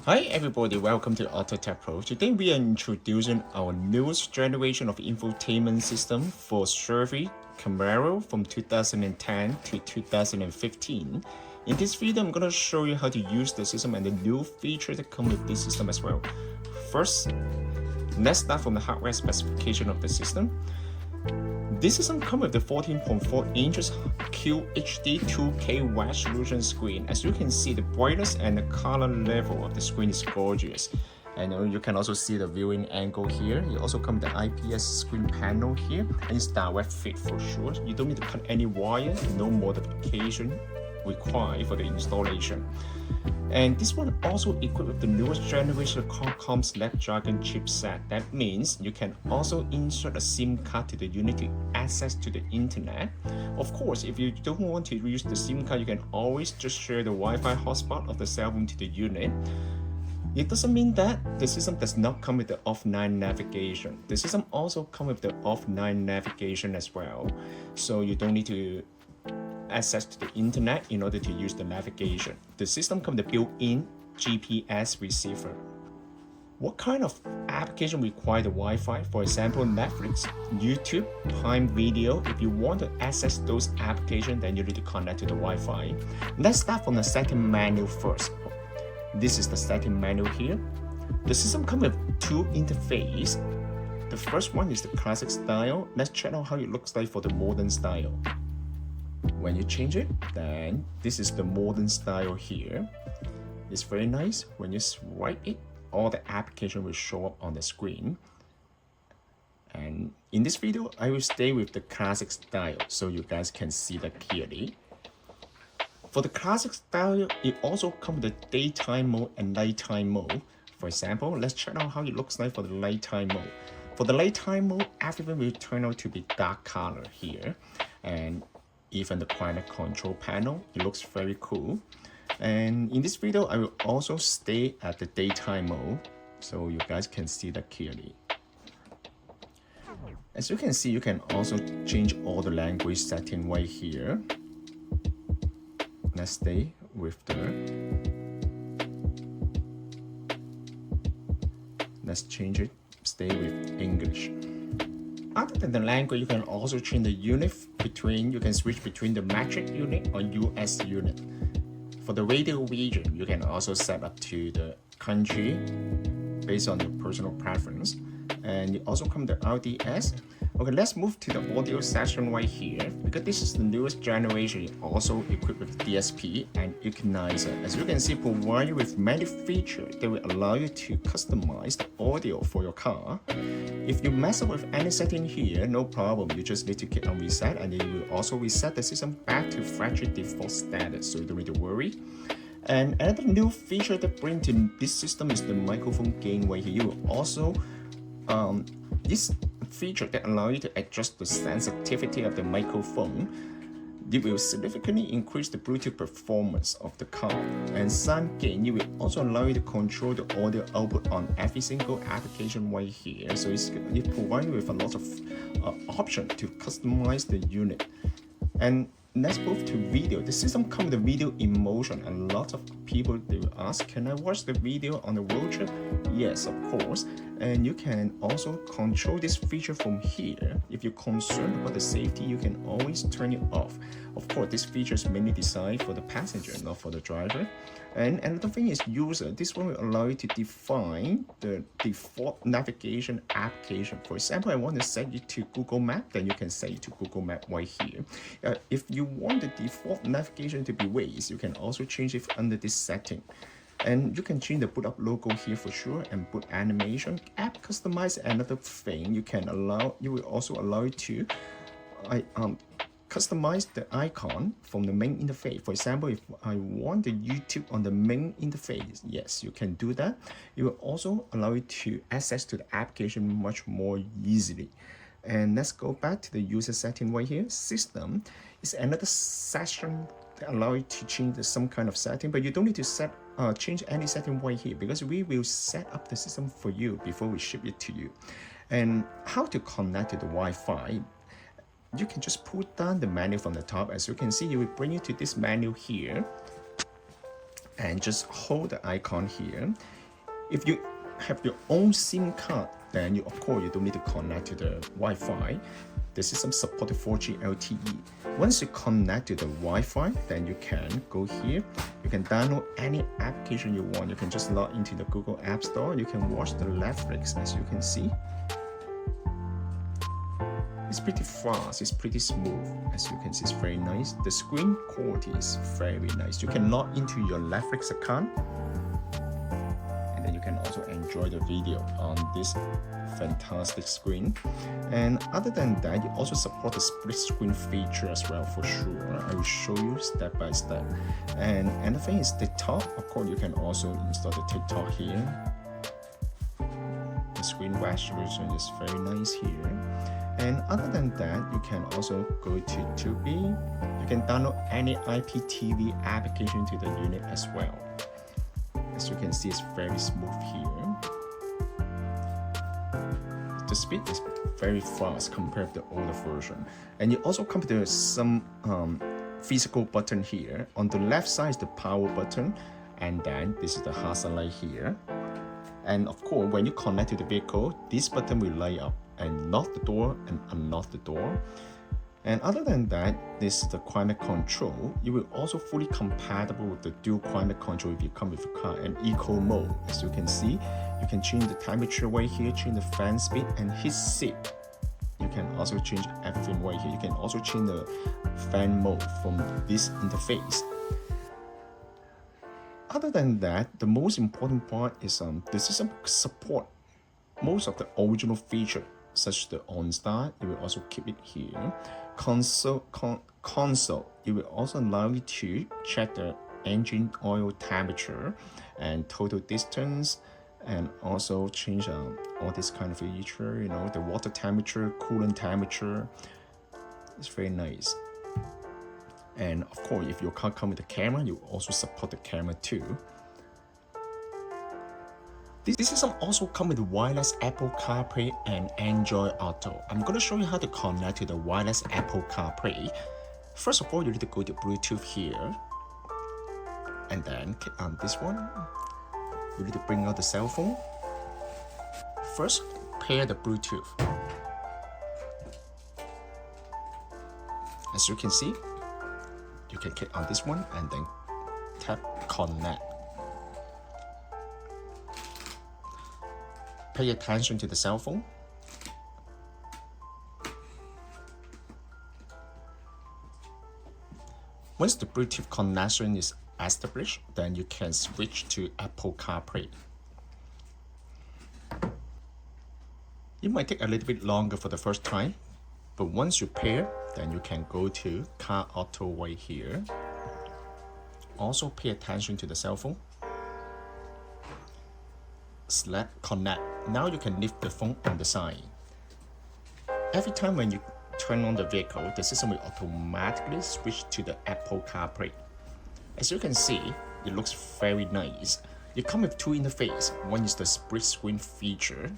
Hi everybody, welcome to AutoTecPro. Today we are introducing our newest generation of infotainment system for Chevy Camaro from 2010 to 2015. In this video, I'm going to show you how to use the system and the new features that come with this system as well. First, let's start from the hardware specification of the system. This system comes with the 14.4 inches QHD 2K resolution screen. As you can see, the brightness and the color level of the screen is gorgeous. And you can also see the viewing angle here. You also come with the IPS screen panel here, and it's direct fit for sure. You don't need to cut any wire, no modification required for the installation. And this one also equipped with the newest generation of Qualcomm Snapdragon chipset. That means you can also insert a SIM card to the unit to access to the internet. Of course, if you don't want to use the SIM card, you can always just share the Wi-Fi hotspot of the cell phone to the unit. It doesn't mean that the system does not come with the offline navigation. The system also comes with the offline navigation as well. So you don't need to access to the internet in order to use the navigation. The system comes with a built-in GPS receiver. What kind of application require the Wi-Fi? For example, Netflix, YouTube, Prime Video. If you want to access those applications, then you need to connect to the Wi-Fi. Let's start from the setting menu first. This is the setting menu here. The system comes with two interfaces. The first one is the classic style. Let's check out how it looks like for the modern style. When you change it, then this is the modern style here. It's very nice. When you swipe it, all the application will show up on the screen. And in this video, I will stay with the classic style so you guys can see that clearly. For the classic style, it also comes with the daytime mode and nighttime mode. For example, let's check out how it looks like for the nighttime mode. For the nighttime mode, everything will turn out to be dark color here. And even the climate control panel, it looks very cool. And in this video, I will also stay at the daytime mode so you guys can see that clearly. As you can see, you can also change all the language setting right here. Let's stay with let's change it, stay with English. Other than the language, you can also change the unit between, you can switch between the metric unit or US unit. For the radio region, you can also set up to the country based on your personal preference. And you also come to RDS. Okay, let's move to the audio section right here. Because this is the newest generation, also equipped with DSP and equalizer. As you can see, provide you with many features that will allow you to customize the audio for your car. If you mess up with any setting here, no problem. You just need to click on reset, and then you will also reset the system back to factory default status, so you don't need to worry. And another new feature that brings to this system is the microphone gain right here. You will also this feature that allows you to adjust the sensitivity of the microphone. It will significantly increase the Bluetooth performance of the car. And sound gain, it will also allow you to control the audio output on every single application right here. So it provides you with a lot of options to customize the unit. And let's move to video. The system comes with video in motion. A lot of people, they will ask, can I watch the video on the road trip? Yes, of course. And you can also control this feature from here. If you're concerned about the safety, you can always turn it off. Of course, this feature is mainly designed for the passenger, not for the driver. And another thing is user. This one will allow you to define the default navigation application. For example, I want to set it to Google Map, then you can set it to Google Map right here. If you want the default navigation to be Waze, you can also change it under this setting. And you can change the boot up logo here for sure, and boot animation. App customize, another thing you will also allow you to customize the icon from the main interface. For example, if I want the YouTube on the main interface, yes, you can do that. It will also allow you to access to the application much more easily. And let's go back to the user setting right here. System is another section that allow you to change some kind of setting, but you don't need to change any setting right here, because we will set up the system for you before we ship it to you. And how to connect to the Wi-Fi, you can just pull down the menu from the top. As you can see, it will bring you to this menu here. and just hold the icon here. If you have your own SIM card, then of course you don't need to connect to the Wi-Fi. The system supports 4G LTE. Once you connect to the Wi-Fi, then you can go here. You can download any application you want. You can just log into the Google App Store. You can watch the Netflix, as you can see. It's pretty fast, it's pretty smooth. As you can see, it's very nice. The screen quality is very nice. You can log into your Netflix account, and then you can also enjoy the video on this fantastic screen. And other than that, you also support the split screen feature as well, for sure. I will show you step by step. And another thing is TikTok. Of course, you can also install the TikTok here. The screen resolution is very nice here. And other than that, you can also go to Tubi. You can download any IPTV application to the unit as well. As you can see, it's very smooth here. The speed is very fast compared to the older version. And you also come to some physical button here. On the left side is the power button, and then this is the hazard light here. And of course, when you connect to the vehicle, this button will light up and lock the door and unlock the door. And other than that, this is the climate control. It will also fully compatible with the dual climate control if you come with a car and eco mode. As you can see, you can change the temperature right here, change the fan speed and heat seat. You can also change everything right here. You can also change the fan mode from this interface. Other than that, the most important part is the system support most of the original features, such as the OnStar. It will also keep it here. Console, it will also allow you to check the engine oil temperature and total distance, and also change all this kind of feature, you know, the water temperature, coolant temperature. It's very nice. And of course, if your car comes with a camera, you also support the camera too. This system also comes with wireless Apple CarPlay and Android Auto. I'm going to show you how to connect to the wireless Apple CarPlay. First of all, you need to go to Bluetooth here, and then click on this one. You need to bring out the cell phone. First, pair the Bluetooth. As you can see, you can click on this one and then tap connect. Pay attention to the cell phone. Once the Bluetooth connection is established, then you can switch to Apple CarPlay. It might take a little bit longer for the first time, but once you pair, then you can go to Car Auto right here. Also pay attention to the cell phone. Select connect. Now you can leave the phone on the side. Every time when you turn on the vehicle, the system will automatically switch to the Apple CarPlay. As you can see, it looks very nice. It comes with two interfaces. One is the split screen feature.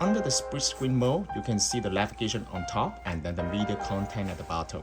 Under the split screen mode, you can see the navigation on top and then the media content at the bottom.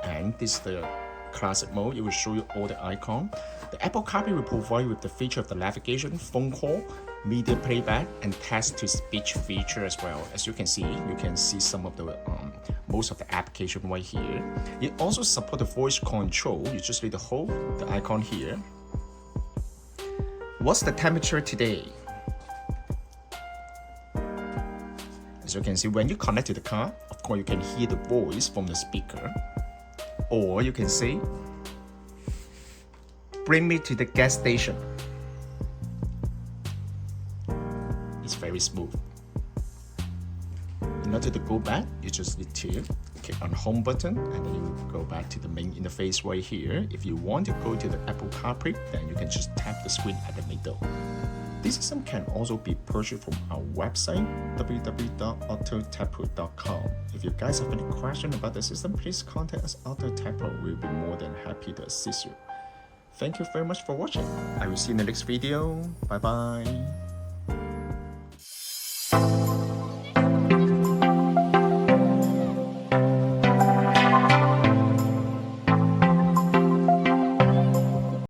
And this is the classic mode. It will show you all the icons. The Apple CarPlay will provide you with the feature of the navigation, phone call, media playback, and text-to-speech feature as well. As you can see some of the most of the application right here. It also supports the voice control. You just need to hold the icon here. What's the temperature today? As you can see, when you connect to the car, of course you can hear the voice from the speaker. Or you can say, bring me to the gas station. It's very smooth. In order to go back, you just need to click on home button and then you go back to the main interface right here. If you want to go to the Apple CarPlay, then you can just tap the screen at the middle. This system can also be purchased from our website, www.AutoTecPro.com. If you guys have any questions about the system, please contact us at AutoTecPro. We'll be more than happy to assist you. Thank you very much for watching. I will see you in the next video. Bye bye.